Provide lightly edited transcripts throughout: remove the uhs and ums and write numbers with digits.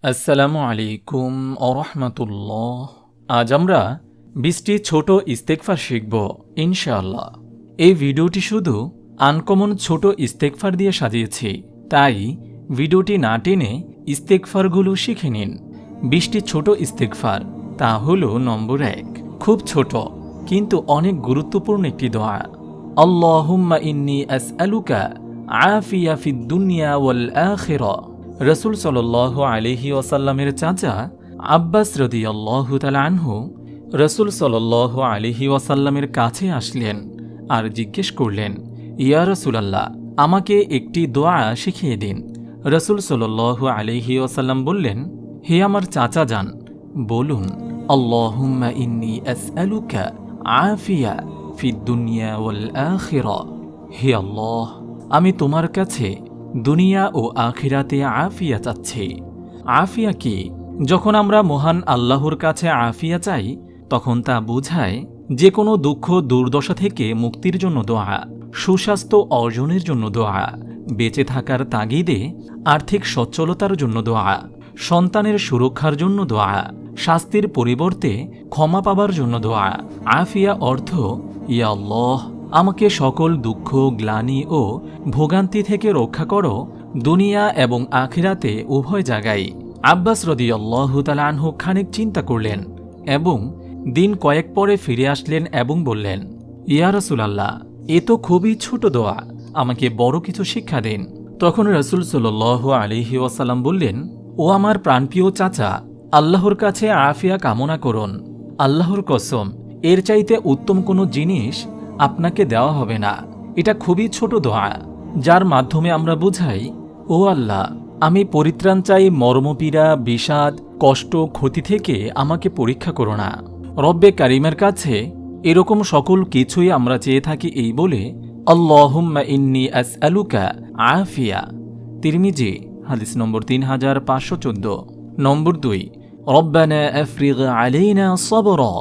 আসসালামু আলাইকুম ওরহমতুল্লাহ। আজ আমরা 20টি ছোট ইস্তেগফার শিখব ইনশাআল্লাহ। এই ভিডিওটি শুধু আনকমন ছোট ইস্তেগফার দিয়ে সাজিয়েছি, তাই ভিডিওটি না টেনে ইস্তেগফারগুলো শিখে নিন। 20টি ছোট ইস্তেগফার, তা হলো নম্বর 1, খুব ছোট কিন্তু অনেক গুরুত্বপূর্ণ একটি দোয়া। আল্লাহুম্মা ইন্নী আসআলুকা আফিয়া ফিদ দুনিয়া ওয়াল আখিরাহ। রসুল সাল্লাল্লাহু আলাইহি ওয়াসাল্লামের চাচা আব্বাস রাদিয়াল্লাহু তাআলা আনহু রসুল সাল্লাল্লাহু আলাইহি ওয়াসাল্লামের কাছে আসলেন আর জিজ্ঞেস করলেন, ইয়া রাসূলুল্লাহ, আমাকে একটি দোয়া শিখিয়ে দিন। রসুল সাল্লাল্লাহু আলাইহি ওয়াসাল্লাম বললেন, হে আমার চাচা যান, বলুন আল্লাহুম্মা ইন্নী আসআলুকা আফিয়া ফিদ দুনিয়া ওয়াল আখিরাহ। হে আল্লাহ, আমি তোমার কাছে দুনিয়া ও আখিরাতে আফিয়া চাচ্ছি। আফিয়া কি? যখন আমরা মহান আল্লাহর কাছে আফিয়া চাই, তখন তা বোঝায় যে কোনো দুঃখ দুর্দশা থেকে মুক্তির জন্য দোয়া, সুস্বাস্থ্য অর্জনের জন্য দোয়া, বেঁচে থাকার তাগিদে আর্থিক সচ্ছলতার জন্য দোয়া, সন্তানের সুরক্ষার জন্য দোয়া, শাস্তির পরিবর্তে ক্ষমা পাবার জন্য দোয়া। আফিয়া অর্থ, ইয়া আল্লাহ, আমাকে সকল দুঃখ, গ্লানি ও ভোগান্তি থেকে রক্ষা করো, দুনিয়া এবং আখিরাতে উভয় জায়গায়। আব্বাস রাদিয়াল্লাহু তাআলা আনহু খানিক চিন্তা করলেন এবং দিন কয়েক পরে ফিরে আসলেন এবং বললেন, ইয়া রাসূলুল্লাহ, এ তো খুবই ছোট দোয়া, আমাকে বড় কিছু শিক্ষা দিন। তখন রাসূল সাল্লাল্লাহু আলাইহি ওয়াসাল্লাম বললেন, ও আমার প্রাণপ্রিয় চাচা, আল্লাহর কাছে আফিয়া কামনা করুন। আল্লাহর কসম, এর চাইতে উত্তম কোনো জিনিস আপনাকে দেওয়া হবে না। এটা খুবই ছোট দোয়া, যার মাধ্যমে আমরা বুঝাই, ও আল্লাহ, আমি পরিত্রাণ চাই মর্মপীড়া, বিষাদ, কষ্ট, ক্ষতি থেকে আমাকে পরীক্ষা করো না। রব্বে কারিমের কাছে এরকম সকল কিছুই আমরা চেয়ে থাকি এই বলে, আল্লাহুম্মা ইন্নী আসআলুকা আফিয়া। তিরমিজি, হাদিস নম্বর 3514। নম্বর 2, রব্বানা আফরিগ আলাইনা সাবরা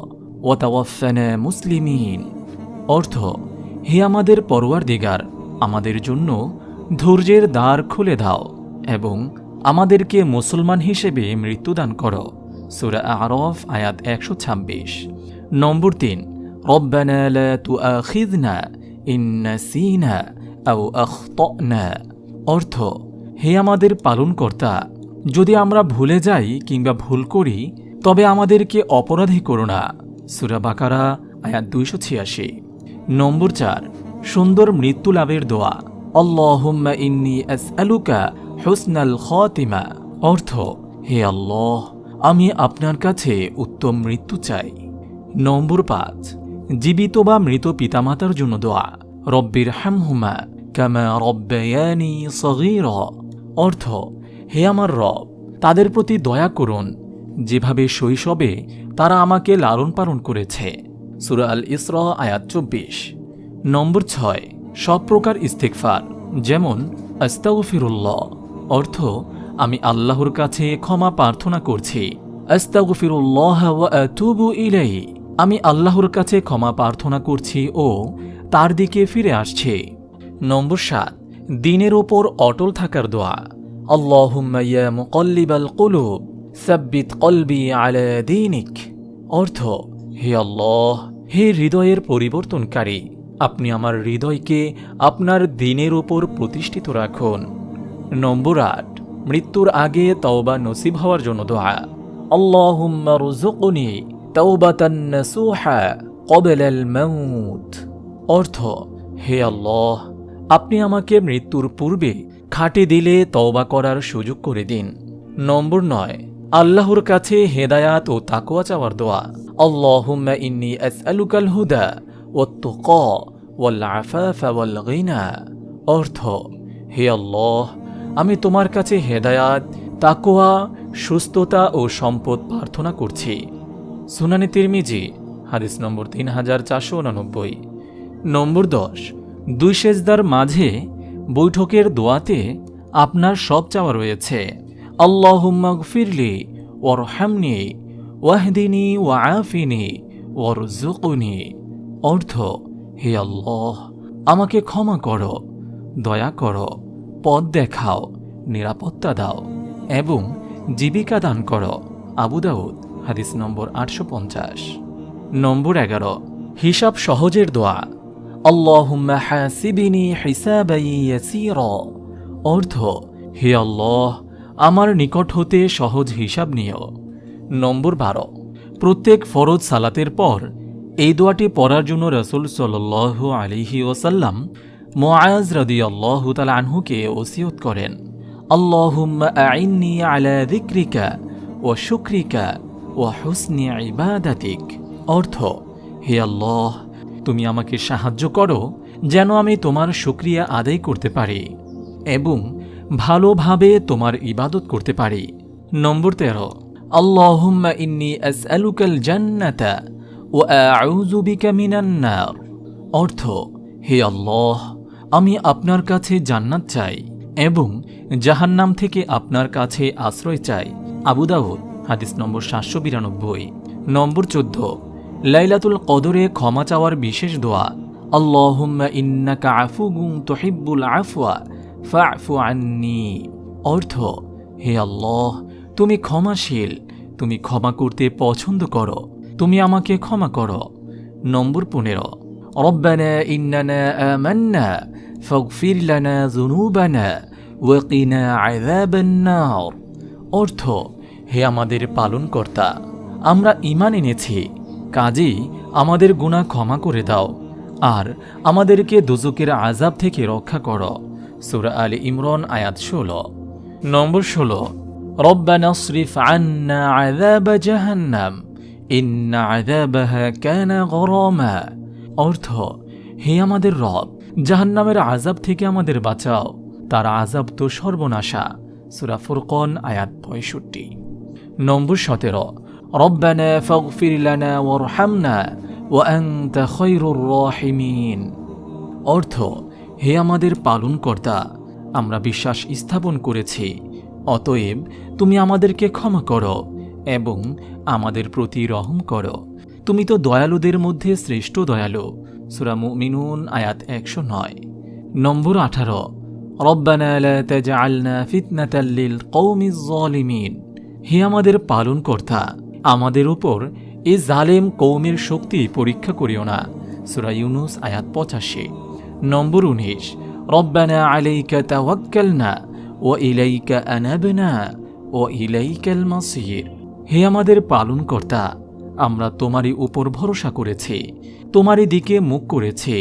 ওয়া তাওয়াফানা মুসলিমিন। অর্থ, হে আমাদের পরওয়ারদিগার, আমাদের জন্য ধৈর্যের দ্বার খুলে দাও এবং আমাদেরকে মুসলমান হিসেবে মৃত্যুদান করো। সূরা আ'রাফ আয়াত 126। নম্বর 3, রব্বানা লা তুআখিযনা ইন নাসিনা আও আখতানা। অর্থ, হে আমাদের পালনকর্তা, যদি আমরা ভুলে যাই কিংবা ভুল করি তবে আমাদেরকে অপরাধী করো না। সূরা বাকারা আয়াত 286। নম্বর 4, সুন্দর মৃত্যু লাভের দোয়া। আল্লাহুম্মা ইন্নী আসআলুকা হুসনাল খাতিমা। অর্থ, হে আল্লাহ, আমি আপনার কাছে উত্তম মৃত্যু চাই। নম্বর 5, জীবিত বা মৃত পিতামাতার জন্য দোয়া। রব্বির হামহুমা কামা রব্বায়ানি সগীরা। অর্থ, হে আমার রব, তাদের প্রতি দয়া করুন যেভাবে শৈশবে তারা আমাকে লালন পালন করেছে। সূরা আল ইসরা আয়াত 24। নম্বর 6, সব প্রকার ইস্তেগফার, যেমন আস্তাগফিরুল্লাহ। অর্থ, আমি আল্লাহর কাছে ক্ষমা প্রার্থনা করছি। আস্তাগফিরুল্লাহ ওয়া আতুবু ইলাইহি, আমি আল্লাহর কাছে ক্ষমা প্রার্থনা করছি ও তার দিকে ফিরে আসছি। নম্বর 7, দ্বীনের ওপর অটল থাকার দোয়া। আল্লাহুম্মা ইয়া মুকাল্লিবাল কুলুব সাব্বিত কলবি আলা দীনিক। অর্থ, হে আল্লাহ, হে হৃদয়ের পরিবর্তনকারী, আপনি আমার হৃদয়কে আপনার দ্বীনের উপর প্রতিষ্ঠিত রাখুন। নম্বর 8, মৃত্যুর আগে তওবা নসিব হওয়ার জন্য দোয়া। আল্লাহুম্মা রযুকনি তাওবাতান নাসুহা ক্বাবলাল মাউত। অর্থ, হে আল্লাহ, আপনি আমাকে মৃত্যুর পূর্বে খাঁটি দিলে তওবা করার সুযোগ করে দিন। নম্বর 9, আল্লাহর কাছে হেদায়াত ও তাকওয়া চাওয়ার দোয়া। আল্লাহুম্মা ইন্নী আসআলুকাল হুদা ওয়াত তুকা ওয়াল আফাফা ওয়াল গিনা। অর্থ, হে আল্লাহ, আমি তোমার কাছে হেদায়াত, তাকওয়া, সুস্থতা ও সম্পদ প্রার্থনা করছি। সুনানে তিরমিজি, হাদিস নম্বর 3489। নম্বর 10, 2 সেজদার মাঝে বৈঠকের দোয়াতে আপনার সব চাওয়া রয়েছে। আল্লাহুম্মা গফিরলি ওয়ারহামনি ওয়াহদিনি ওয়াআফিনি ওয়ারযুকনি। অর্থ, হে আল্লাহ, আমাকে ক্ষমা করো, দয়া করো, পথ দেখাও, নিরাপত্তা দাও এবং জীবিকা দান করো। আবু দাউদ হাদিস নম্বর 850। নম্বর 11, হিসাব সহজের দোয়া। আল্লাহুম্মা হাসিবিনি হিসাবান ইয়াসীরা। অর্থ, হে আল্লাহ, আমার নিকট হতে সহজ হিসাব নিও। নম্বর 12, প্রত্যেক ফরজ সালাতের পর এই দোয়াটি পড়ার জন্য রাসূল সাল্লাল্লাহু আলাইহি ওয়াসাল্লাম মুআজ রাদিয়াল্লাহু তাআলা আনহুকে ওসিয়ত করেন, আল্লাহুম্মা আইন্নি আলা যিকরিকা ওয়া শুকরিকা ওয়া হুসনি ইবাদাতিক। অর্থ, হে আল্লাহ, তুমি আমাকে সাহায্য করো যেন আমি তোমার শুকরিয়া আদায় করতে পারি এবং ভালোভাবে তোমার ইবাদত করতে পারি। নম্বর 13, আল্লাহুম্মা ইন্নী আসআলুকাল জান্নাতা ওয়া আউযু বিকা মিনান নার। অর্থ, হে আল্লাহ, আমি আপনার কাছে জান্নাত চাই এবং জাহান্নাম থেকে আপনার কাছে আশ্রয় চাই। আবু দাউদ হাদিস নম্বর 792। নম্বর 14, লাইলাতুল কদরে ক্ষমা চাওয়ার বিশেষ দোয়া। আল্লাহুম্মা ইন্নাকা আফুউন তুহিব্বুল আফওয়া ফা'ফু আন্নী। অর্থ, হে আল্লাহ, তুমি ক্ষমাশীল, তুমি ক্ষমা করতে পছন্দ করো, তুমি আমাকে ক্ষমা করো। নম্বর 15, রব্বানা ইন্নানা আমান্না ফাগফির লানা যুনুবানা ওয়া কিনা আযাবান নার। অর্থ, হে আমাদের পালনকর্তা, আমরা ঈমান এনেছি, কাজেই আমাদের গুনাহ ক্ষমা করে দাও আর আমাদেরকে দোজখের আযাব থেকে রক্ষা করো। সূরা আলে ইমরান আয়াত 16। নম্বর 16, রব্বানা আসরিফ আন্না আযাব জাহান্নাম ইন্না আযাবাহা কানা গরামা। অর্থ, হে আমাদের রব, জাহান্নামের আযাব থেকে আমাদের বাঁচাও, তার আযাব তো সর্বনাশা। সূরা ফুরকান আয়াত 65। নম্বর 17, রব্বানা ফাগফির লানা ওয়ারহামনা ওয়া আনতা খায়রুর রাহিমিন। অর্থ, হে আমাদের পালনকর্তা, আমরা বিশ্বাস স্থাপন করেছি, অতএব তুমি আমাদেরকে ক্ষমা করো এবং আমাদের প্রতি রহম করো, তুমি তো দয়ালুদের মধ্যে শ্রেষ্ঠ দয়ালু। সূরা মুমিনুন আয়াত 109। নম্বর 18, রব্বানা লা তাজআলনা ফিতনাতাল লিল কওমিজ যালিমিন। হে আমাদের পালনকর্তা, আমাদের উপর এই জালেম কওমের শক্তি পরীক্ষা করিও না। সূরা ইউনুস আয়াত 85। নম্বর 19, রব্বানা আলাইকা তাওয়াক্কালনা ওয়া ইলাইকা আনাবনা ওয়া ইলাইকাল মাসির। হে আমাদের পালনকর্তা, আমরা তোমারই উপর ভরসা করেছি, তোমারই দিকে মুখ করেছি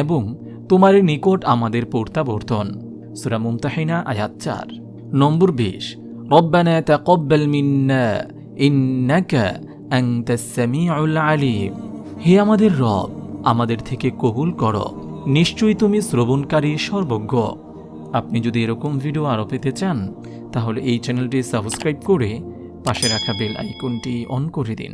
এবং তোমারই নিকট আমাদের প্রত্যাবর্তন। সূরা মুমতাহিনা আয়াত 4। নম্বর 20, রব্বানা তাকাব্বাল মিন্না ইন্নাকা আনতাস সামিউল আলিম। হে আমাদের রব, আমাদের থেকে কবুল করো, নিশ্চয়ই তুমি শ্রবণকারী সর্বজ্ঞ। আপনি যদি এরকম ভিডিও আরও পেতে চান তাহলে এই চ্যানেলটি সাবস্ক্রাইব করে পাশে রাখা বেল আইকনটি অন করে দিন।